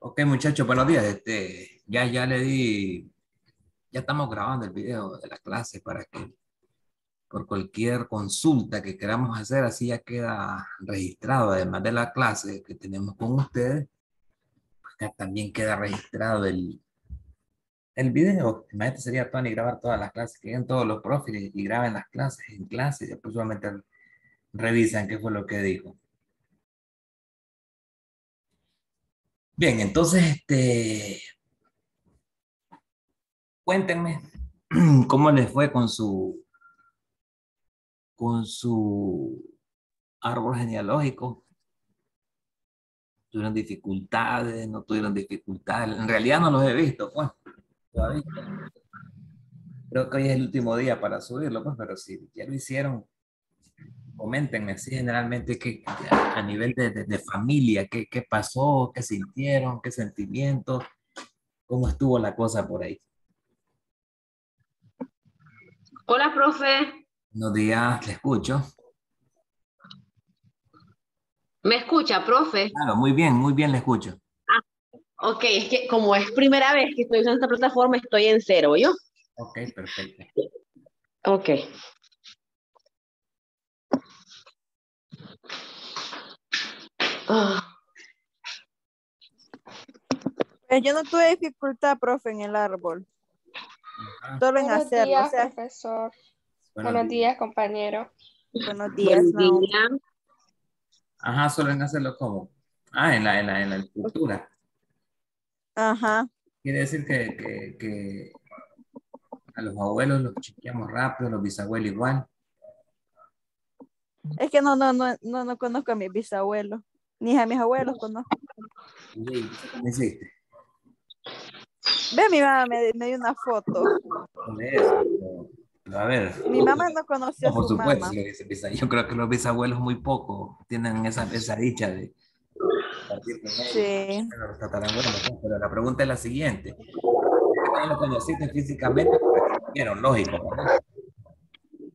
Ok, muchachos, buenos días. Ya le di, ya estamos grabando el video de la clase para que por cualquier consulta que queramos hacer, así ya queda registrado, además de la clase que tenemos con ustedes, pues ya también queda registrado el video. Imagínate, sería Tony grabar todas las clases, que lleguen todos los profes y graben las clases en clase y después solamente revisan qué fue lo que dijo. Bien, entonces, cuéntenme cómo les fue con su árbol genealógico. ¿Tuvieron dificultades? ¿No tuvieron dificultades? En realidad no los he visto, pues, todavía. Creo que hoy es el último día para subirlo, pues, pero si ya lo hicieron, coméntenme así generalmente que a nivel de familia, qué pasó, qué sintieron, qué sentimientos, cómo estuvo la cosa por ahí. Hola, profe. Buenos días, le escucho. ¿Me escucha, profe? Claro, muy bien, le escucho. Ok, es que como es primera vez que estoy usando esta plataforma, estoy en cero, ¿yo? Ok, perfecto. Ok. Ah, Yo no tuve dificultad, profe, en el árbol, Ajá, solo en Buenos hacerlo. O días, sea, profesor. buenos Buenos días. días, compañero. buenos días, Buen Naomi. día. Ajá, suelen hacerlo como. En la estructura. Ajá. Quiere decir que a los abuelos los chequeamos rápido, los bisabuelos igual. Es que no conozco a mis bisabuelos, ni a mis abuelos conozco. Y ¿eso cómo hiciste? Ve, mi mamá me dio una foto. ¿Cómo es eso? Pero, a ver, Mi mamá no conoció no, a por su supuesto, mamá. si lo dice yo creo que los bisabuelos muy poco tienen esa dicha de compartir con ellos. Sí. Bueno, los tatarabuelos, ¿no? Pero la pregunta es la siguiente. ¿Qué tal lo conociste físicamente? Porque te vieron, lógico, ¿verdad?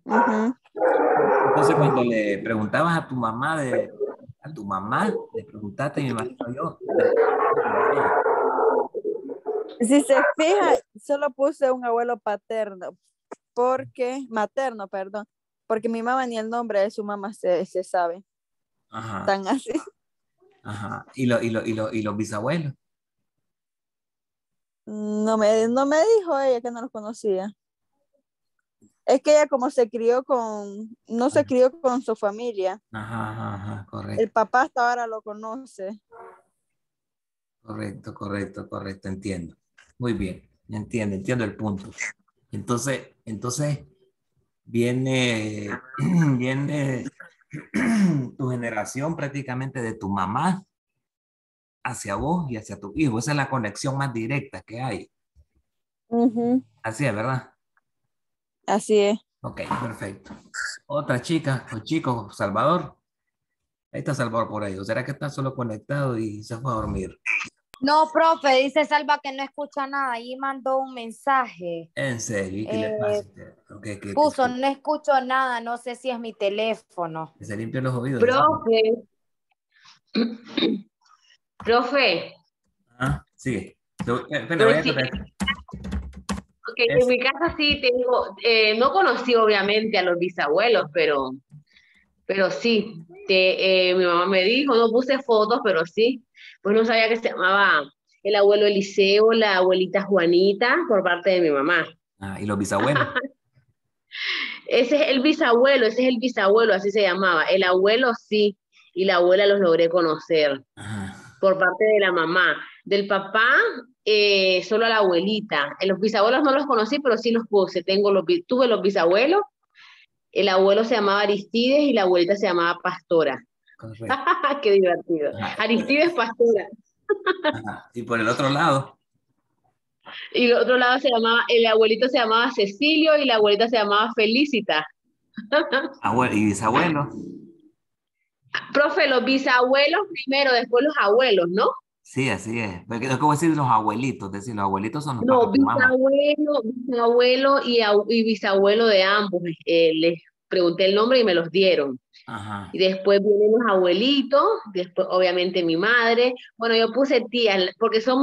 Ujú. Entonces, cuando le preguntabas a tu mamá, le preguntaste, me imagino yo, de ella. Si se fija, solo puse un abuelo paterno, materno, perdón, porque mi mamá ni el nombre de su mamá se sabe, Ajá, tan así. ajá. ¿Y los bisabuelos? No me dijo ella que no los conocía. Es que ella como no se crió con su familia. Ajá, ajá, ajá, El correcto, papá hasta ahora lo conoce. correcto, correcto, correcto, entiendo. Muy bien, entiendo el punto. Entonces viene, viene tu generación prácticamente de tu mamá hacia vos y hacia tu hijo. Esa es la conexión más directa que hay. Ujú. Así es, ¿verdad? Así es. Ok, perfecto. Otra chica o chico, Salvador. Ahí está Salvador por ahí. ¿O será que está solo conectado y se fue a dormir? No, profe, dice Salva que no escucha nada y mandó un mensaje. En serio, ¿y qué le pasa a usted? Puso, no escucho nada, no sé si es mi teléfono. Que se limpie los oídos. profe, profe, Ah, sigue. Espera, voy pues a sí, contar. ok, en mi casa sí tengo, no conocí obviamente a los bisabuelos, pero sí, mi mamá me dijo, no puse fotos, pero sí, pues no sabía que se llamaba el abuelo Eliseo, la abuelita Juanita, por parte de mi mamá. ¿Y los bisabuelos? Ese es el bisabuelo, así se llamaba. El abuelo sí, y la abuela los logré conocer Ajá. por parte de la mamá. Del papá, solo a la abuelita. En los bisabuelos no los conocí, pero sí los puse. Tuve los bisabuelos. El abuelo se llamaba Aristides y la abuelita se llamaba Pastora. Correcto. Qué divertido. Ajá. Aristides Pastora. Ajá. Y por el otro lado, Y el otro lado el abuelito se llamaba Cecilio y la abuelita se llamaba Felicita. abuelo y bisabuelo. Profe, los bisabuelos primero, después los abuelos, ¿no? Sí, así es. Porque es como decir los abuelitos, decir, los abuelitos son los papás No, de tu mamá. bisabuelo y bisabuelo de ambos. Les pregunté el nombre y me los dieron. Ajá. Y después vienen los abuelitos, después obviamente mi madre. Bueno, yo puse tías, porque son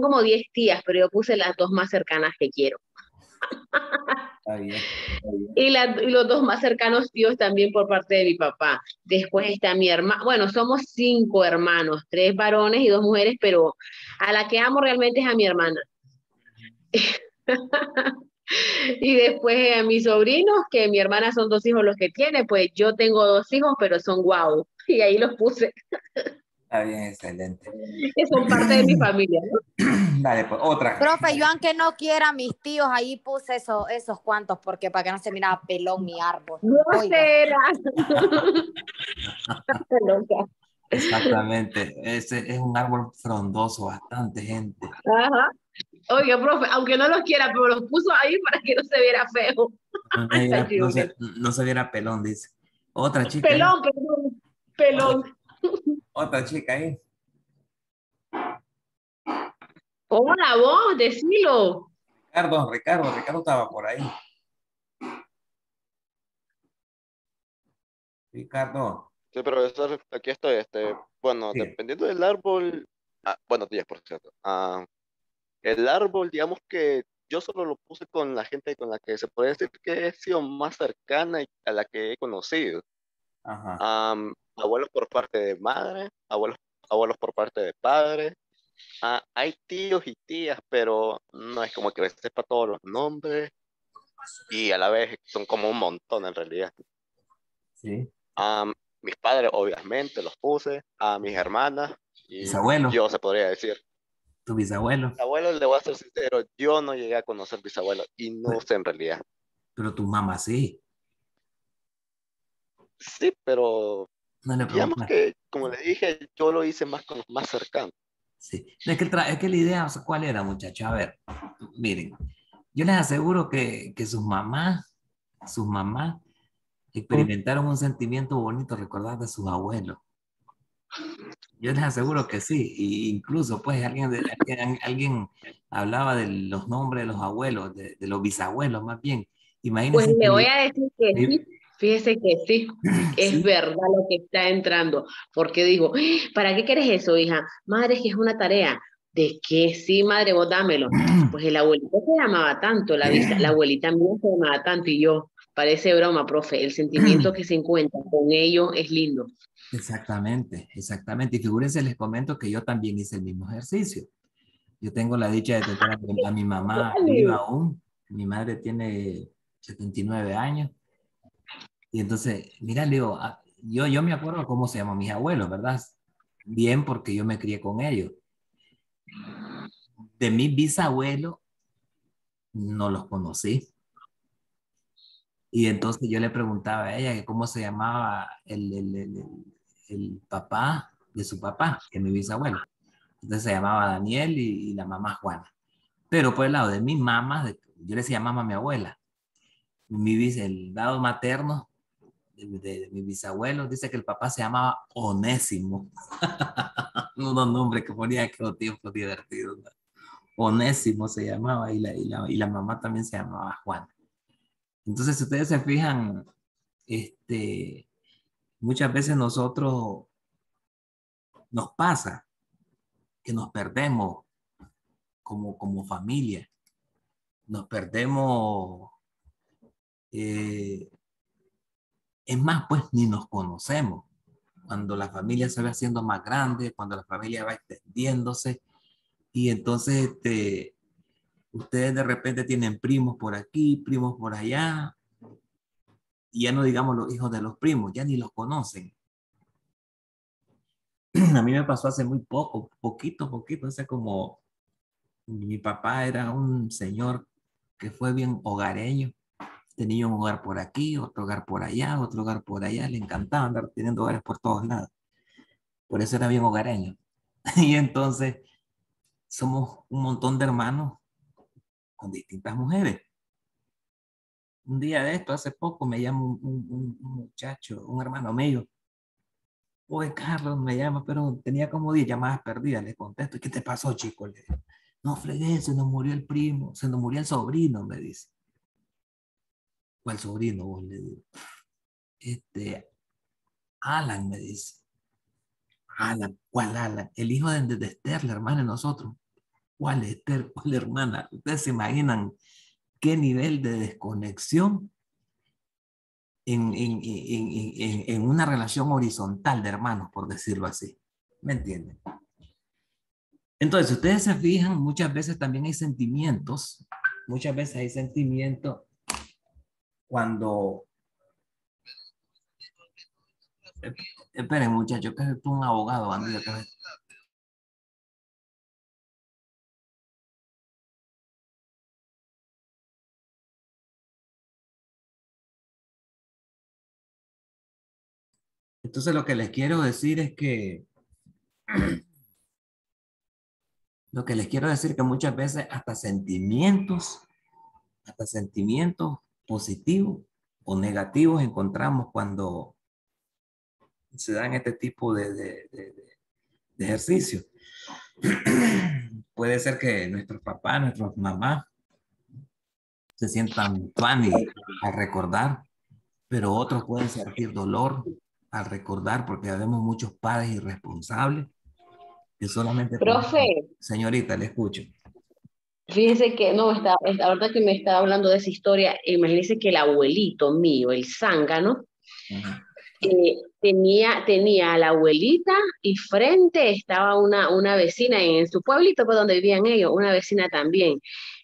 como 10 tías, pero yo puse las dos más cercanas que quiero. Está bien. Y los dos más cercanos tíos también por parte de mi papá. Después está mi hermana, bueno, somos 5 hermanos, 3 varones y 2 mujeres, pero a la que amo realmente es a mi hermana. Y después a mis sobrinos, que mi hermana son 2 hijos los que tiene, pues yo tengo 2 hijos, pero son guau. Y ahí los puse, Está bien, excelente. que son parte de mi familia, ¿no? Dale, pues otra. Profe, yo aunque no quiera a mis tíos, ahí puse esos cuantos, porque para que no se miraba pelón mi árbol. No Oiga. será. Loca. Exactamente. Ese es un árbol frondoso, bastante gente. Ajá. Oye, profe, aunque no los quiera, pero los puso ahí para que no se viera feo. Está chido. No se viera pelón, dice. Otra chica ahí. Pelón, pelón, pelón. Otra chica ahí. Hola, vos, decilo. Ricardo estaba por ahí. Ricardo. Sí, profesor, aquí estoy. Bueno, Sí. dependiendo del árbol, bueno, días, por cierto. El árbol, digamos que yo solo lo puse con la gente con la que se puede decir que he sido más cercana y a la que he conocido. Ajá. Abuelos por parte de madre, abuelos por parte de padre. Hay tíos y tías, pero no es como que les sepa todos los nombres y a la vez son como un montón en realidad. Sí. A mis padres, obviamente, los puse, a mis hermanas y Bisabuelo. yo se podría decir. Tu bisabuelo. Abuelo, le voy a ser sincero, yo no llegué a conocer bisabuelos y no sé en realidad. Pero tu mamá sí. Sí, pero No le digamos preguntas. que, como le dije, yo lo hice más con los más cercanos. Sí. Es que la idea, o sea, ¿cuál era, muchachos? A ver, miren, yo les aseguro que sus mamás experimentaron un sentimiento bonito recordar de sus abuelos. Yo les aseguro que sí, y incluso pues alguien hablaba de los nombres de los abuelos, de los bisabuelos más bien. Pues Imagínense le voy a decir que sí. que Fíjese que sí, es sí, verdad lo que está entrando, porque digo, ¿para qué quieres eso, hija? Madre, es que es una tarea. ¿De qué? Sí, madre, vos dámelo. Pues el abuelito se llamaba tanto, la abuelita mía se llamaba tanto, y yo, parece broma, profe, el sentimiento que se encuentra con ellos es lindo. exactamente, exactamente. Y figúrense, les comento que yo también hice el mismo ejercicio. Yo tengo la dicha de tener a mi mamá viva Dale. aún. Mi madre tiene 79 años. Y entonces, mira, le digo, yo me acuerdo cómo se llaman mis abuelos, ¿verdad? Bien, porque yo me crié con ellos. De mis bisabuelos, no los conocí. Y entonces yo le preguntaba a ella que cómo se llamaba el papá de su papá, que es mi bisabuelo. Entonces se llamaba Daniel y la mamá Juana. Pero por el lado de mi mamá, yo le decía mamá a mi abuela. El lado materno de mi bisabuelo dice que el papá se llamaba Onésimo. Unos nombres que ponía que los tiempos divertidos, ¿no? Onésimo se llamaba y la mamá también se llamaba Juana. Entonces, si ustedes se fijan, este, muchas veces nosotros nos pasa que nos perdemos como familia, nos perdemos, eh, es más, pues ni nos conocemos. Cuando la familia se va haciendo más grande, cuando la familia va extendiéndose, y entonces ustedes de repente tienen primos por aquí, primos por allá, y ya no digamos los hijos de los primos, ya ni los conocen. A mí me pasó hace muy poquito, hace como mi papá era un señor que fue bien hogareño, tenía un hogar por aquí, otro hogar por allá, otro hogar por allá, le encantaba andar teniendo hogares por todos lados, por eso era bien hogareño. Y entonces somos un montón de hermanos con distintas mujeres. Un día de esto, hace poco, me llama un muchacho, un hermano mío. Oye, Carlos, me llama, pero tenía como 10 llamadas perdidas. Le contesto, ¿qué te pasó, chico? Le digo, no, fregué, se nos murió el primo, se nos murió el sobrino, me dice. ¿Cuál sobrino? Vos le digo. Alan me dice. Alan, ¿cuál Alan? El hijo de Esther, la hermana de nosotros. ¿Cuál Esther? ¿Cuál hermana? Ustedes se imaginan qué nivel de desconexión en una relación horizontal de hermanos, por decirlo así. ¿Me entienden? Entonces, ustedes se fijan, muchas veces también hay sentimientos, muchas veces hay sentimientos cuando... Esperen, muchachos, que es un abogado bandido. Entonces, lo que les quiero decir es que muchas veces hasta sentimientos positivos o negativos encontramos cuando se dan este tipo de ejercicio. Puede ser que nuestros papás, nuestras mamás se sientan funny al recordar, pero otros pueden sentir dolor al recordar porque vemos muchos padres irresponsables que solamente por... Profe, Señorita, le escucho. fíjese que, no, ahorita que me estaba hablando de esa historia, imagínese que el abuelito mío, el zángano, Ajá. tenía a la abuelita y frente estaba una vecina en su pueblito, pues donde vivían ellos, una vecina también.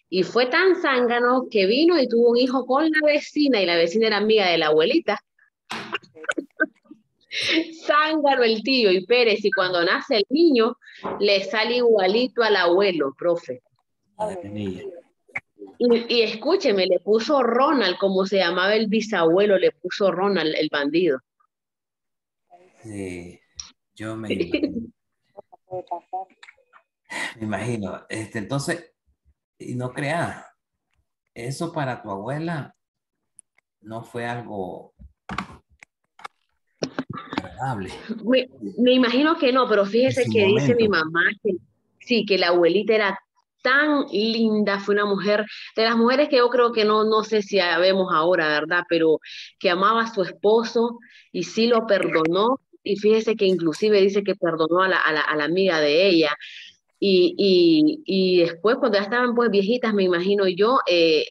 Y fue tan zángano que vino y tuvo un hijo con la vecina y la vecina era amiga de la abuelita. Zángano el tío y Pérez, y cuando nace el niño le sale igualito al abuelo, profe. Madre mía. Y escúcheme, le puso Ronald, como se llamaba el bisabuelo, le puso Ronald, el bandido. Sí, yo me imagino. Me imagino. Entonces, y no creas, eso para tu abuela no fue algo agradable Me, me imagino que no, pero en fíjese su que dice mi momento. mamá que sí, que la abuelita era tan linda, fue una mujer, de las mujeres que yo creo que no sé si la vemos ahora, ¿verdad? Pero que amaba a su esposo y sí lo perdonó. Y fíjese que inclusive dice que perdonó a la amiga de ella. Y después, cuando ya estaban pues viejitas, me imagino yo,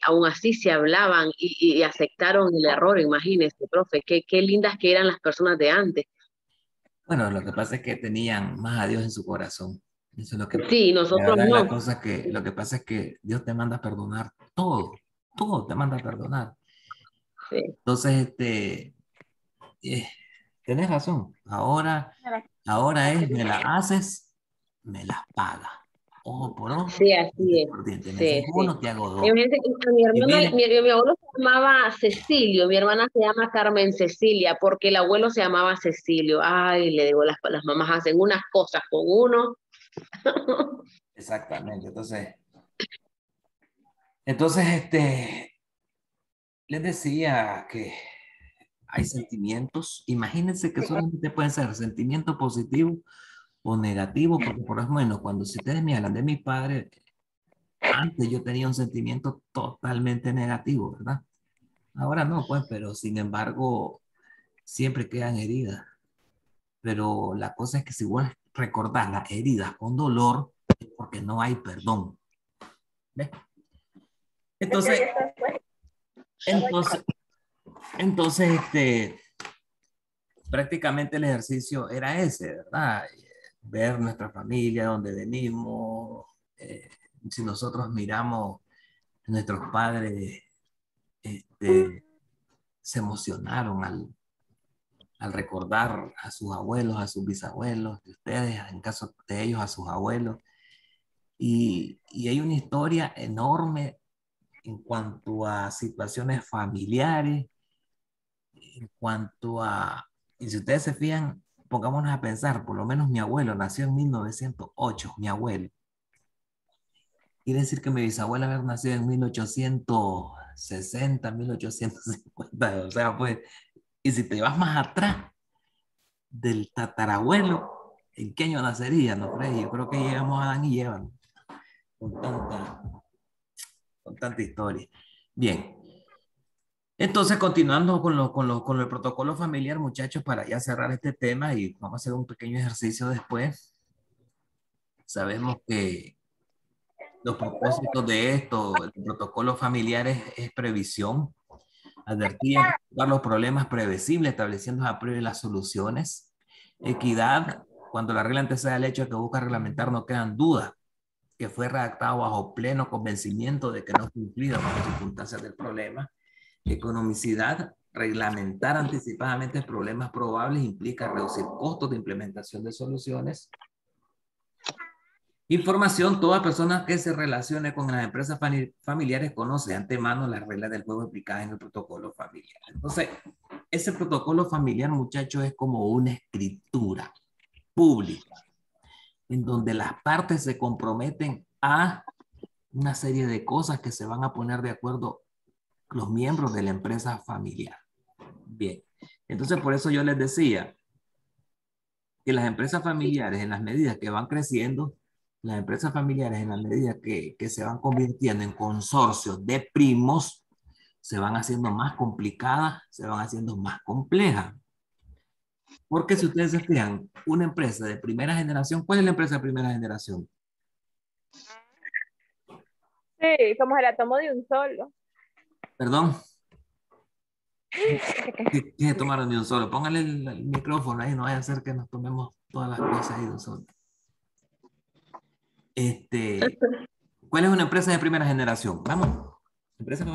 aún así se hablaban y aceptaron el error, imagínese, profe, qué lindas que eran las personas de antes. Bueno, lo que pasa es que tenían más a Dios en su corazón. Eso es lo que pasa. Sí, La nosotros verdad, la no. cosa que, lo que pasa es que Dios te manda a perdonar todo, todo te manda a perdonar. Sí. Entonces, eh, tenés razón. Ahora me la haces, me las pagas. Ojo por ojo, Sí, diente así es. por diente. Me haces Sí, sí. uno, te hago dos. Imagínate que mi Y hermana, miren, mi abuelo se llamaba Cecilio, mi hermana se llama Carmen Cecilia, porque el abuelo se llamaba Cecilio. Ay, le digo, las mamás hacen unas cosas con uno. exactamente. Entonces, les decía que hay sentimientos. Imagínense que solamente pueden ser sentimientos positivos o negativos, porque por lo menos cuando si ustedes me hablan de mi padre, antes yo tenía un sentimiento totalmente negativo, ¿verdad? Ahora no, pues, pero sin embargo, siempre quedan heridas. Pero la cosa es que si vos recordás las heridas con dolor, es porque no hay perdón. ¿Ves? Entonces, entonces, entonces, prácticamente el ejercicio era ese, ¿verdad? Ver nuestra familia, dónde venimos, si nosotros miramos, nuestros padres se emocionaron al recordar a sus abuelos, a sus bisabuelos, de ustedes, en caso de ellos, a sus abuelos. Y hay una historia enorme en cuanto a situaciones familiares, en cuanto a, y si ustedes se fijan, pongámonos a pensar, por lo menos mi abuelo nació en 1908, mi abuelo. Quiere decir que mi bisabuela había nacido en 1860, 1850, o sea, pues, y si te vas más atrás del tatarabuelo, ¿en qué año nacería? No, Freddy? Yo creo que llegamos a Adán y Eva, ¿no? con tanta, con tanta historia. Bien, Entonces, continuando con el protocolo familiar, muchachos, para ya cerrar este tema y vamos a hacer un pequeño ejercicio después. Sabemos que los propósitos de esto, el protocolo familiar es previsión, advertir y anticipar los problemas previsibles, estableciendo a priori las soluciones. Equidad, cuando la regla antecede al hecho que busca reglamentar, no quedan dudas que fue redactado bajo pleno convencimiento de que no fue cumplido con las circunstancias del problema. Economicidad, reglamentar anticipadamente problemas probables implica reducir costos de implementación de soluciones. Información, toda persona que se relacione con las empresas familiares conoce de antemano las reglas del juego aplicadas en el protocolo familiar. Entonces, ese protocolo familiar, muchachos, es como una escritura pública en donde las partes se comprometen a una serie de cosas que se van a poner de acuerdo los miembros de la empresa familiar. Bien, entonces por eso yo les decía que las empresas familiares, en las medidas que van creciendo, las empresas familiares, en la medida que se van convirtiendo en consorcios de primos, se van haciendo más complicadas, se van haciendo más complejas. Porque si ustedes se fijan, una empresa de primera generación, ¿cuál es la empresa de primera generación? Sí, como se la tomo de un solo. Perdón. ¿Qué se tomaron de un solo? Póngale el micrófono ahí, no vaya a ser que nos tomemos todas las cosas ahí de un solo. ¿Cuál es una empresa de primera generación? Vamos.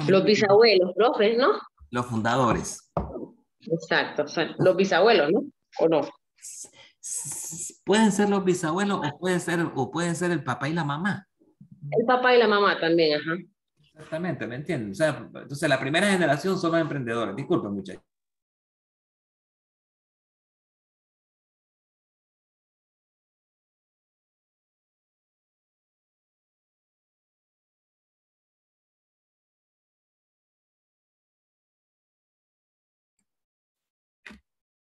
Los bisabuelos, profes, ¿no? Los fundadores. Exacto, los bisabuelos, ¿no? ¿O no? Pueden ser los bisabuelos o pueden ser el papá y la mamá. El papá y la mamá también, ajá. Exactamente, ¿me entienden? O sea, entonces la primera generación son los emprendedores. Disculpen, muchachos.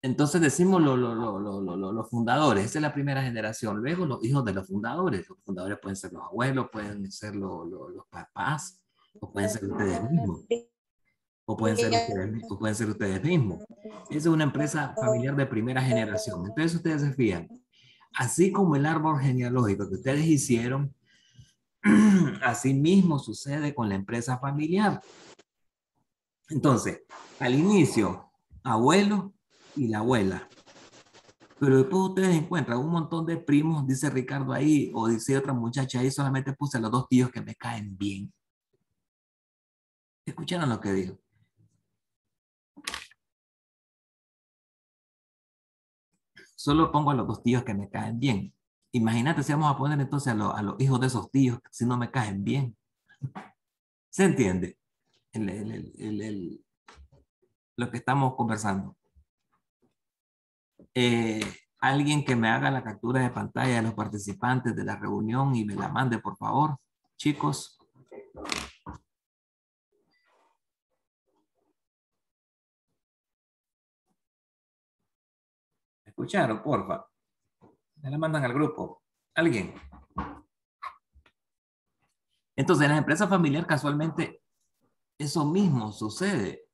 Entonces decimos los fundadores, esa es la primera generación. Luego los hijos de los fundadores. Los fundadores pueden ser los abuelos, pueden ser los papás, o pueden ser ustedes mismos. O pueden ser ustedes mismos. Esa es una empresa familiar de primera generación. Entonces ustedes se fijan, así como el árbol genealógico que ustedes hicieron, así mismo sucede con la empresa familiar. Entonces, al inicio, abuelo y la abuela. Pero después ustedes encuentran un montón de primos, dice Ricardo ahí, o dice otra muchacha ahí, solamente puse a los dos tíos que me caen bien. ¿Escucharon lo que dijo? Solo pongo a los dos tíos que me caen bien. Imagínate si vamos a poner entonces a los hijos de esos tíos si no me caen bien. ¿Se entiende? Lo que estamos conversando. Alguien que me haga la captura de pantalla de los participantes de la reunión y me la mande, por favor. Chicos. ¿Escucharon? Porfa. Me la mandan al grupo. ¿Alguien? Entonces, en la empresa familiar casualmente eso mismo sucede.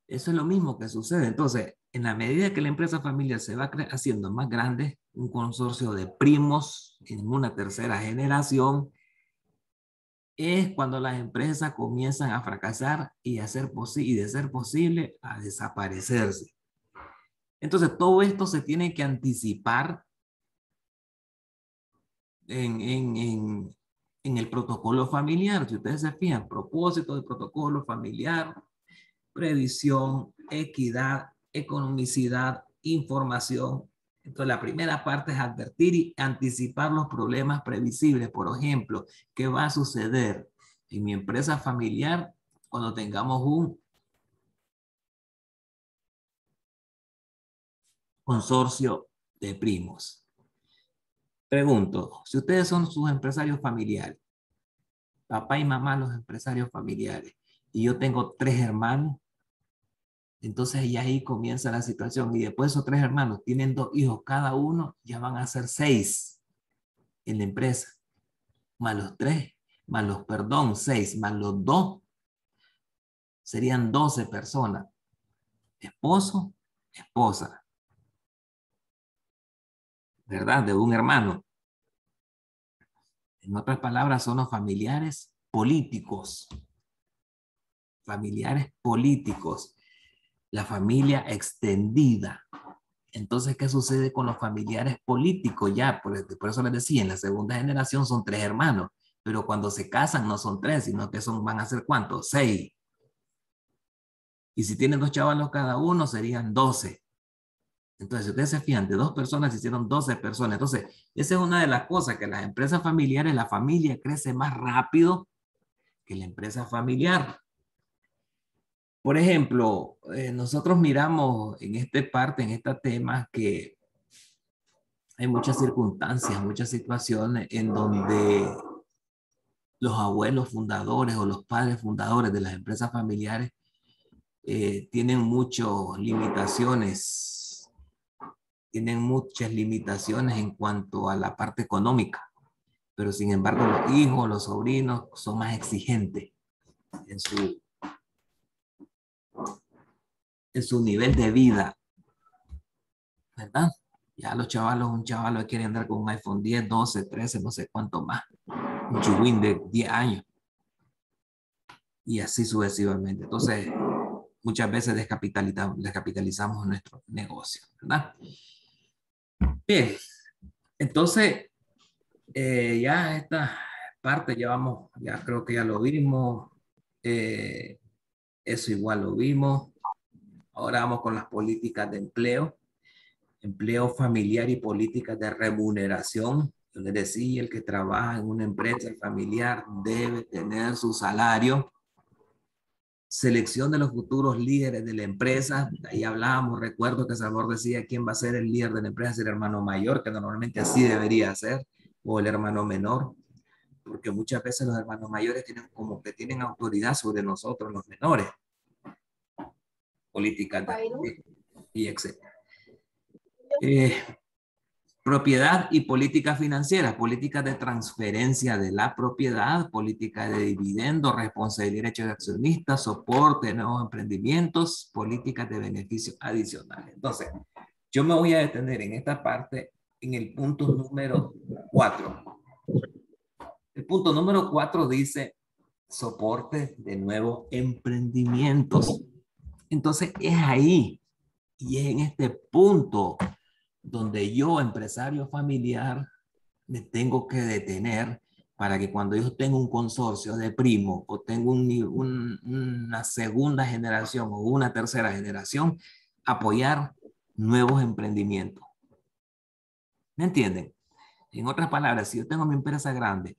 Eso es lo mismo que sucede. Entonces, en la medida que la empresa familiar se va haciendo más grande, un consorcio de primos en una tercera generación, es cuando las empresas comienzan a fracasar y, de ser posible, a desaparecerse. Entonces, todo esto se tiene que anticipar en el protocolo familiar. Si ustedes se fijan, propósito del protocolo familiar, previsión, equidad, economicidad, información. Entonces, la primera parte es advertir y anticipar los problemas previsibles. Por ejemplo, ¿qué va a suceder en mi empresa familiar cuando tengamos un consorcio de primos? Pregunto, si ustedes son sus empresarios familiares, papá y mamá los empresarios familiares, y yo tengo 3 hermanos, entonces ya ahí comienza la situación. Y después esos 3 hermanos tienen 2 hijos cada uno, ya van a ser 6 en la empresa. Más los 3, más los, perdón, 6, más los 2. serían 12 personas. Esposo, esposa, ¿verdad? De un hermano. En otras palabras, son los familiares políticos. Familiares políticos. La familia extendida. Entonces, ¿qué sucede con los familiares políticos? Ya, por eso les decía, en la segunda generación son 3 hermanos, pero cuando se casan no son 3, sino que van a ser ¿cuántos? 6. Y si tienen 2 chavalos cada uno, serían 12. Entonces, si ustedes se fijan, de 2 personas hicieron 12 personas. Entonces, esa es una de las cosas, que las empresas familiares, la familia crece más rápido que la empresa familiar. Por ejemplo, nosotros miramos en esta tema, que hay muchas circunstancias, muchas situaciones en donde los abuelos fundadores o los padres fundadores de las empresas familiares tienen tienen muchas limitaciones en cuanto a la parte económica, pero sin embargo los hijos, los sobrinos son más exigentes en su nivel de vida, ¿verdad? Ya los chavalos, un chavalo quiere andar con un iPhone 10, 12, 13, no sé cuánto más, un chihuín de 10 años, y así sucesivamente. Entonces, muchas veces descapitalizamos nuestro negocio, ¿verdad? Bien, entonces, ya esta parte ya creo que ya lo vimos, eso igual lo vimos. Ahora vamos con las políticas de empleo familiar y políticas de remuneración. Yo les decía, el que trabaja en una empresa familiar debe tener su salario. Selección de los futuros líderes de la empresa. Ahí hablábamos, recuerdo que Salvador decía quién va a ser el líder de la empresa, el hermano mayor, que normalmente así debería ser, o el hermano menor, porque muchas veces los hermanos mayores tienen autoridad sobre nosotros, los menores. Políticas y etcétera. Propiedad y políticas financieras, políticas de transferencia de la propiedad, política de dividendos, responsabilidad de derechos de accionistas, soporte de nuevos emprendimientos, políticas de beneficios adicionales. Entonces, yo me voy a detener en esta parte en el punto número 4. El punto número 4 dice soporte de nuevos emprendimientos. Entonces, es ahí y es en este punto donde yo, empresario familiar, me tengo que detener para que cuando yo tenga un consorcio de primos o tengo una segunda generación o una tercera generación, apoyar nuevos emprendimientos. ¿Me entienden? En otras palabras, si yo tengo mi empresa grande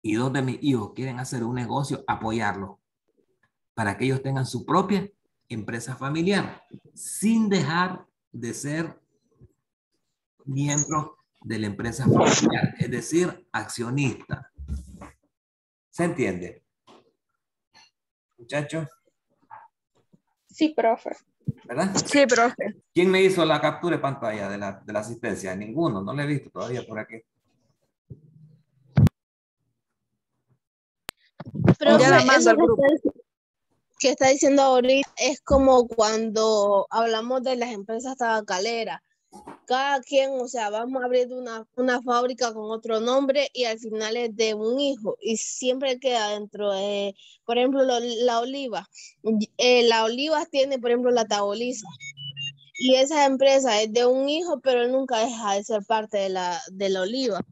y 2 de mis hijos quieren hacer un negocio, apoyarlo para que ellos tengan su propia empresa familiar, sin dejar de ser miembro de la empresa familiar, es decir, accionista. ¿Se entiende? Muchachos, Sí, profe. ¿verdad? Sí, profe. ¿Quién me hizo la captura de pantalla de la asistencia? Ninguno, no le he visto todavía por aquí. Profe, Ya la mando eso al grupo. que está diciendo ahorita es como cuando hablamos de las empresas tabacaleras. Cada quien, o sea, vamos a abrir una fábrica con otro nombre y al final es de un hijo y siempre queda dentro de, por ejemplo, la oliva. La oliva tiene, por ejemplo, la taboliza y esa empresa es de un hijo, pero él nunca deja de ser parte de la oliva.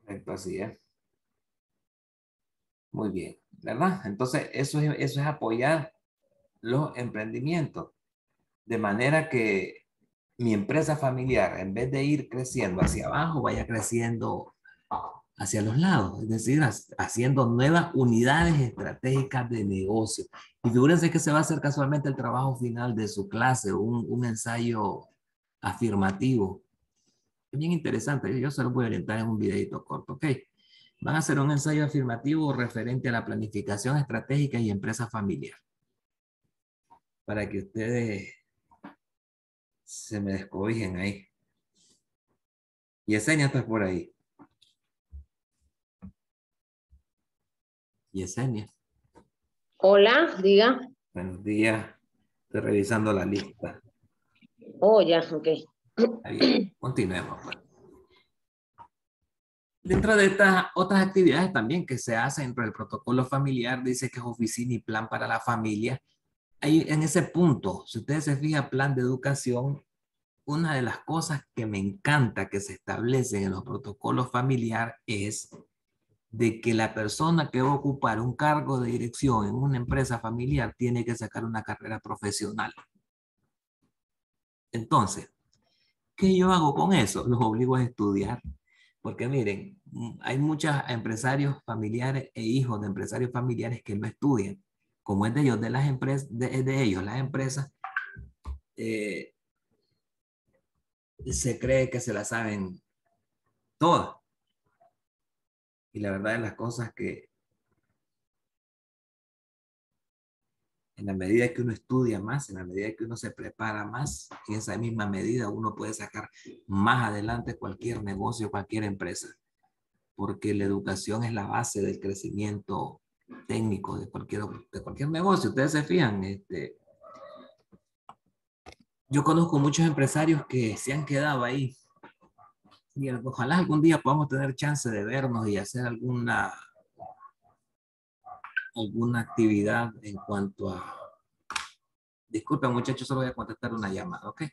Correcto, así es. Muy bien, ¿verdad? Entonces, eso es apoyar los emprendimientos. De manera que mi empresa familiar, en vez de ir creciendo hacia abajo, vaya creciendo hacia los lados, es decir, haciendo nuevas unidades estratégicas de negocio. Y figúrense que se va a hacer casualmente el trabajo final de su clase, un ensayo afirmativo. Es bien interesante, yo se lo voy a orientar en un videito corto, ¿ok? Van a hacer un ensayo afirmativo referente a la planificación estratégica y empresa familiar. Para que ustedes se me descobijen ahí. Yesenia, estás por ahí. Yesenia. Hola, diga. Buenos días. Estoy revisando la lista. Oh, ya, ok. Está bien. Continuemos, pues. Dentro de estas otras actividades también que se hacen dentro del protocolo familiar, dice que es oficina y plan para la familia. Ahí en ese punto, si ustedes se fijan, plan de educación, una de las cosas que me encanta que se establecen en los protocolos familiar es de que la persona que va a ocupar un cargo de dirección en una empresa familiar tiene que sacar una carrera profesional. Entonces, ¿qué yo hago con eso? Los obligo a estudiar. Porque miren, hay muchos empresarios familiares e hijos de empresarios familiares que no estudian. Como es de ellos, de las empresas, de ellos, las empresas, eh, se cree que se la saben todas. Y la verdad es las cosas que en la medida que uno estudia más, en la medida que uno se prepara más, en esa misma medida uno puede sacar más adelante cualquier negocio, cualquier empresa. Porque la educación es la base del crecimiento técnico de cualquier negocio. Ustedes se fijan, yo conozco muchos empresarios que se han quedado ahí y ojalá algún día podamos tener chance de vernos y hacer alguna actividad en cuanto a... Disculpen muchachos, solo voy a contestar una llamada, ¿ok?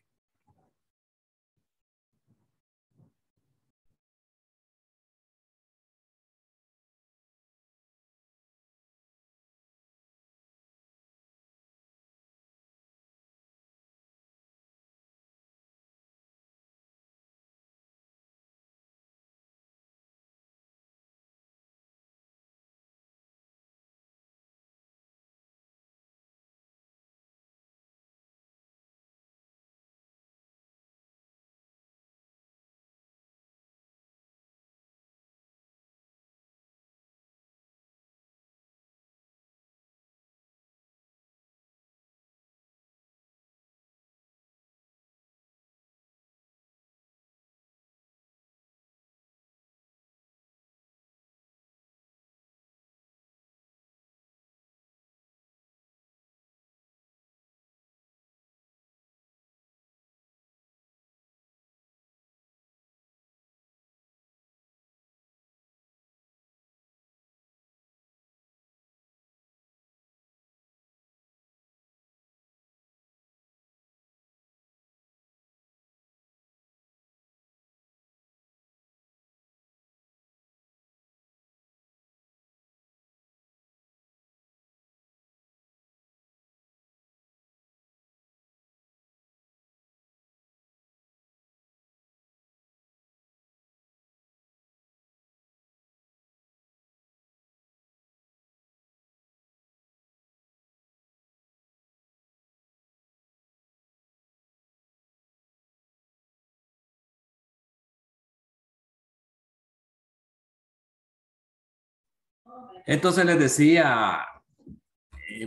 Entonces les decía,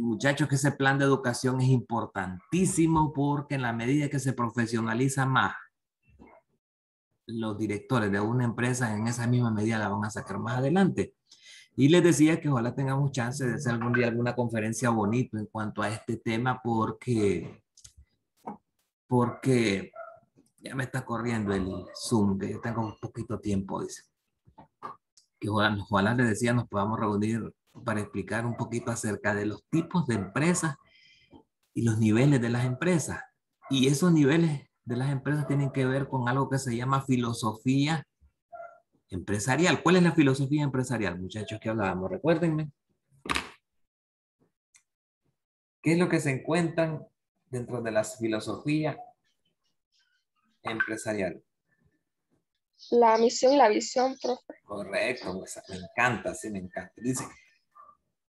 muchachos, que ese plan de educación es importantísimo porque en la medida que se profesionaliza más, los directores de una empresa en esa misma medida la van a sacar más adelante. Y les decía que ojalá tengamos chance de hacer algún día alguna conferencia bonita en cuanto a este tema porque ya me está corriendo el Zoom, que yo tengo un poquito tiempo, dice. Que ojalá les decía nos podamos reunir para explicar un poquito acerca de los tipos de empresas y los niveles de las empresas. Y esos niveles de las empresas tienen que ver con algo que se llama filosofía empresarial. ¿Cuál es la filosofía empresarial, muchachos, que hablábamos? Recuérdenme. ¿Qué es lo que se encuentran dentro de la filosofía empresarial? La misión y la visión, profe. Correcto, me encanta, sí, me encanta.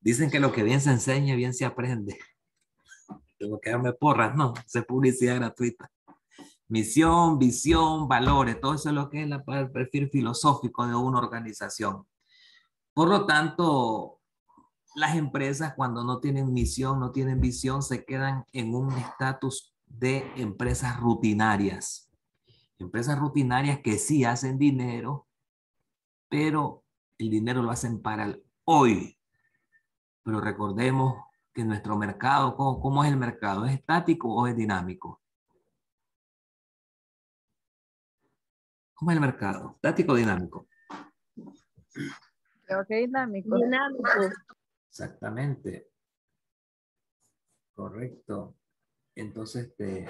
Dicen que lo que bien se enseña, bien se aprende. Tengo que darme porras, no, es publicidad gratuita. Misión, visión, valores, todo eso es lo que es el perfil filosófico de una organización. Por lo tanto, las empresas cuando no tienen misión, no tienen visión, se quedan en un estatus de empresas rutinarias. Empresas rutinarias que sí hacen dinero, pero el dinero lo hacen para el hoy. Pero recordemos que nuestro mercado, ¿cómo es el mercado? ¿Es estático o es dinámico? ¿Cómo es el mercado? ¿Estático o dinámico? Creo que dinámico. Dinámico. Exactamente. Correcto. Entonces, si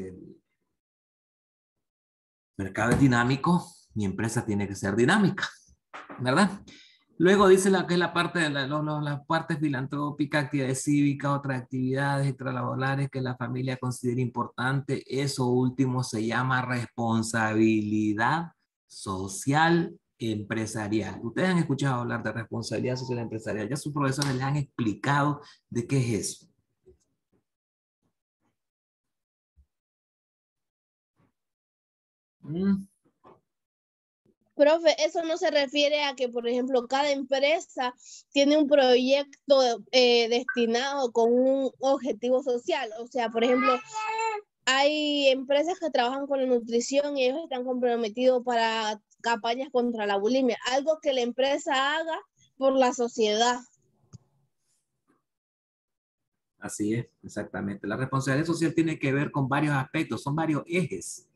el mercado es dinámico, mi empresa tiene que ser dinámica, ¿verdad? Luego dice que es la parte de la parte filantrópica, actividades cívicas, otras actividades extralaborales que la familia considera importante. Eso último se llama responsabilidad social empresarial. Ustedes han escuchado hablar de responsabilidad social empresarial. Ya sus profesores les han explicado de qué es eso. Profe, eso no se refiere a que, por ejemplo, cada empresa tiene un proyecto destinado con un objetivo social. O sea, por ejemplo, hay empresas que trabajan con la nutrición y ellos están comprometidos para campañas contra la bulimia, algo que la empresa haga por la sociedad. Así es, exactamente. La responsabilidad social tiene que ver con varios aspectos, son varios ejes.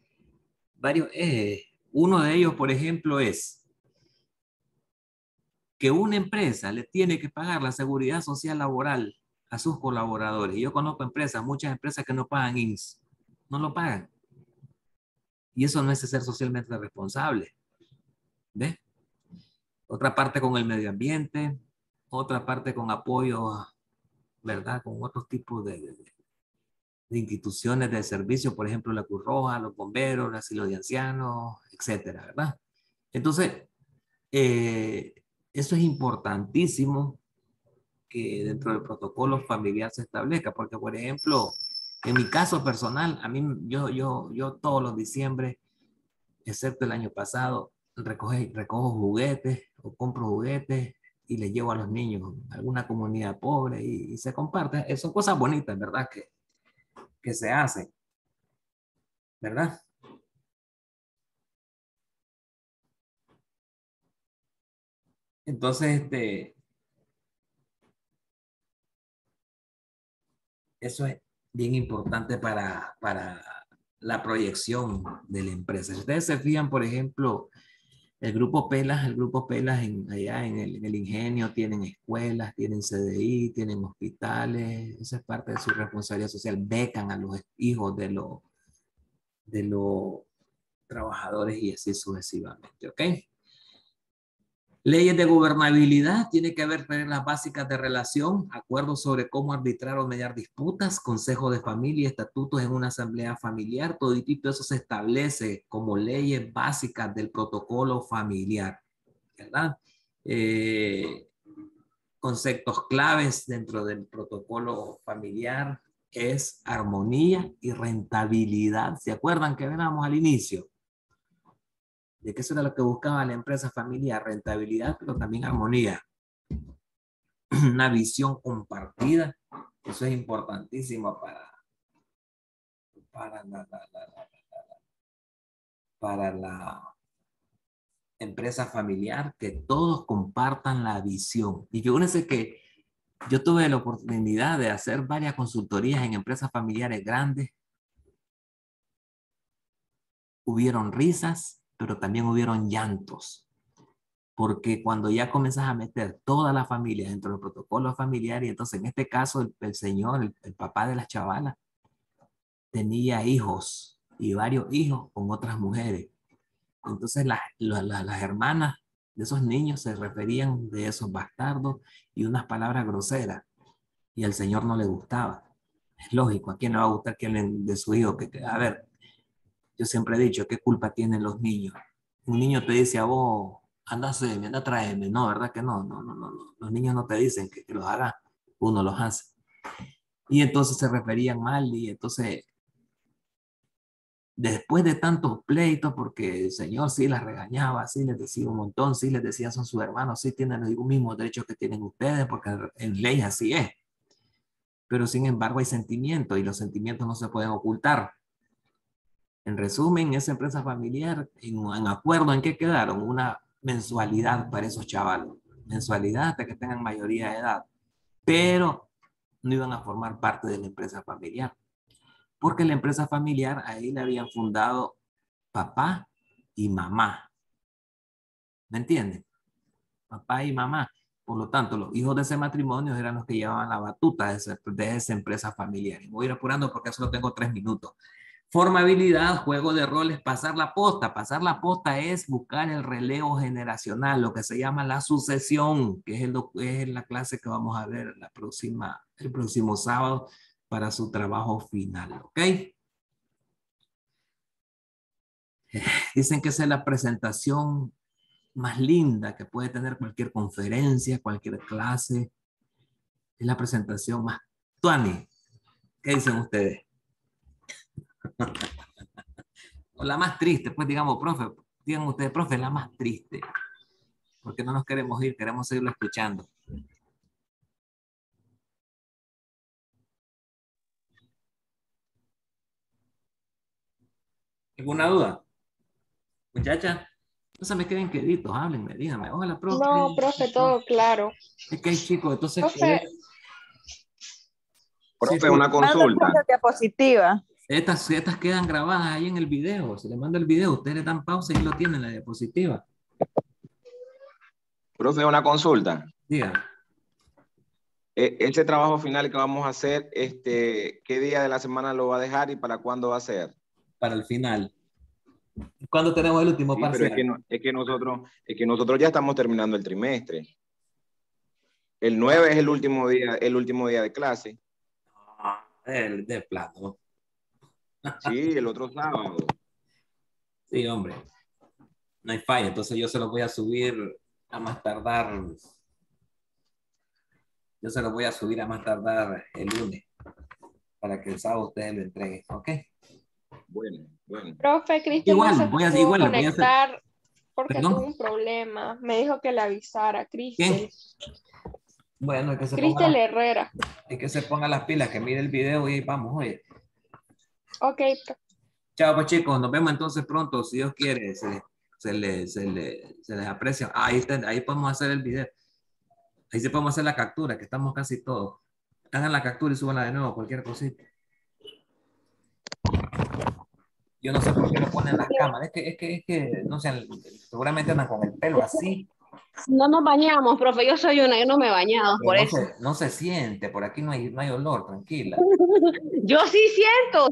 Varios ejes. Uno de ellos, por ejemplo, es que una empresa le tiene que pagar la seguridad social laboral a sus colaboradores. Yo conozco empresas, muchas empresas que no pagan INSS, no lo pagan. Y eso no es ser socialmente responsable. ¿Ves? Otra parte con el medio ambiente, otra parte con apoyo, ¿verdad? Con otros tipos de instituciones de servicio, por ejemplo, la Cruz Roja, los bomberos, el asilo de ancianos, etcétera, ¿verdad? Entonces, eso es importantísimo que dentro del protocolo familiar se establezca, porque, por ejemplo, en mi caso personal, a mí, yo todos los diciembre, excepto el año pasado, recojo juguetes o compro juguetes y les llevo a los niños a alguna comunidad pobre y se comparte. Son cosas bonitas, ¿verdad? Que se hacen, ¿verdad? Entonces, eso es bien importante para la proyección de la empresa. Si ustedes se fijan, por ejemplo, el Grupo Pelas allá en el Ingenio tienen escuelas, tienen CDI, tienen hospitales, esa es parte de su responsabilidad social, becan a los hijos de los trabajadores y así sucesivamente, ¿ok? Leyes de gobernabilidad, tiene que haber reglas básicas de relación, acuerdos sobre cómo arbitrar o mediar disputas, consejo de familia, estatutos en una asamblea familiar, todo eso se establece como leyes básicas del protocolo familiar, ¿verdad? Conceptos claves dentro del protocolo familiar es armonía y rentabilidad. ¿Se acuerdan que veníamos al inicio? De que eso era lo que buscaba la empresa familiar, rentabilidad, pero también armonía. Una visión compartida, eso es importantísimo para la empresa familiar, que todos compartan la visión. Y fíjense que yo tuve la oportunidad de hacer varias consultorías en empresas familiares grandes. Hubieron risas, pero también hubieron llantos. Porque cuando ya comenzas a meter toda la familia dentro del protocolo familiar, y entonces en este caso el señor, el papá de las chavalas, tenía hijos y varios hijos con otras mujeres. Entonces las hermanas de esos niños se referían de esos bastardos y unas palabras groseras. Y al señor no le gustaba. Es lógico, ¿a quién le va a gustar que hablen de su hijo? A ver, yo siempre he dicho, ¿qué culpa tienen los niños? Un niño te dice a vos, anda a hacerme, anda a traerme. No, ¿verdad que no? No. Los niños no te dicen que los hagas, uno los hace. Y entonces se referían mal y entonces, después de tantos pleitos, porque el señor sí las regañaba, sí les decía un montón, sí les decía son sus hermanos, sí tienen los mismos derechos que tienen ustedes, porque en ley así es. Pero sin embargo hay sentimientos y los sentimientos no se pueden ocultar. En resumen, esa empresa familiar, en acuerdo en qué quedaron, una mensualidad para esos chavalos. mensualidad hasta que tengan mayoría de edad, pero no iban a formar parte de la empresa familiar, porque la empresa familiar ahí le habían fundado papá y mamá. ¿Me entienden? Papá y mamá. Por lo tanto, los hijos de ese matrimonio eran los que llevaban la batuta de esa empresa familiar. Y me voy a ir apurando porque solo tengo 3 minutos. Formabilidad, juego de roles, pasar la posta. Pasar la posta es buscar el relevo generacional, lo que se llama la sucesión, que es la clase que vamos a ver el próximo sábado para su trabajo final. ¿Ok? Dicen que esa es la presentación más linda que puede tener cualquier conferencia, cualquier clase. Es la presentación más tuani. ¿Qué dicen ustedes? O la más triste, pues digamos, profe, digan ustedes, profe, la más triste. Porque no nos queremos ir, queremos seguirlo escuchando. ¿Alguna duda? Muchacha, no se me queden queditos, háblenme, díganme. Hola, profe. No, profe, todo claro. Es que hay chicos, entonces... Profe, Sí, Profe, una consulta. Manda diapositiva. estas quedan grabadas ahí en el video. Se le manda el video, ustedes le dan pausa y lo tienen en la diapositiva. Profe, una consulta. Diga. Ese trabajo final que vamos a hacer, ¿qué día de la semana lo va a dejar y para cuándo va a ser? Para el final. ¿Cuándo tenemos el último Sí, parcial? pero es que nosotros ya estamos terminando el trimestre. El 9 es el último día de clase. El de plano. Sí, el otro sábado. Sí, hombre. No hay falla. Entonces yo se lo voy a subir a más tardar. Yo se lo voy a subir a más tardar el lunes. Para que el sábado ustedes lo entreguen. ¿Ok? Bueno. profe, Cristian no se pudo igual, conectar porque ¿Perdón? tuvo un problema. Me dijo que le avisara, Cristian. ¿Quién? Bueno, Cristian Herrera. hay que se ponga las pilas, que mire el video y vamos, oye. Ok, profe. Chao, pues chicos, nos vemos entonces pronto, si Dios quiere, se les aprecia. Ahí podemos hacer el video. Ahí se podemos hacer la captura, que estamos casi todos. Hagan la captura y súbanla de nuevo, cualquier cosita. Yo no sé por qué lo ponen las cámaras. Es que no sé, seguramente andan con el pelo así. No nos bañamos, profe. Yo soy una, yo no me he bañado, por No eso. no se siente, por aquí no hay olor, tranquila. Yo sí siento,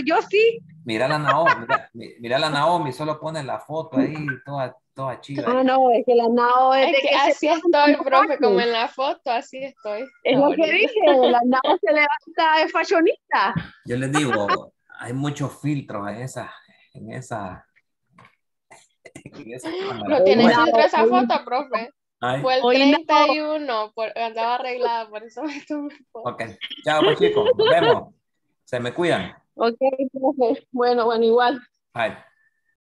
yo sí. Mira la Naomi, mira la Naomi, solo pone la foto ahí, toda chiva. Ah, no, es que la Nao es Es de que que así estoy, profe, como en la foto, así estoy. es lo que ahorita. dije, la Nao se levanta de fashionista. Yo les digo, hay muchos filtros en esa cámara. No tiene Hoy filtro esa hoy- foto, profe. Ay, Fue el Hoy no. 31, andaba arreglada, por eso me tomé foto. ok, chao pues chicos, nos vemos. Se me cuidan. Ok, profe. Bueno, igual. Bye.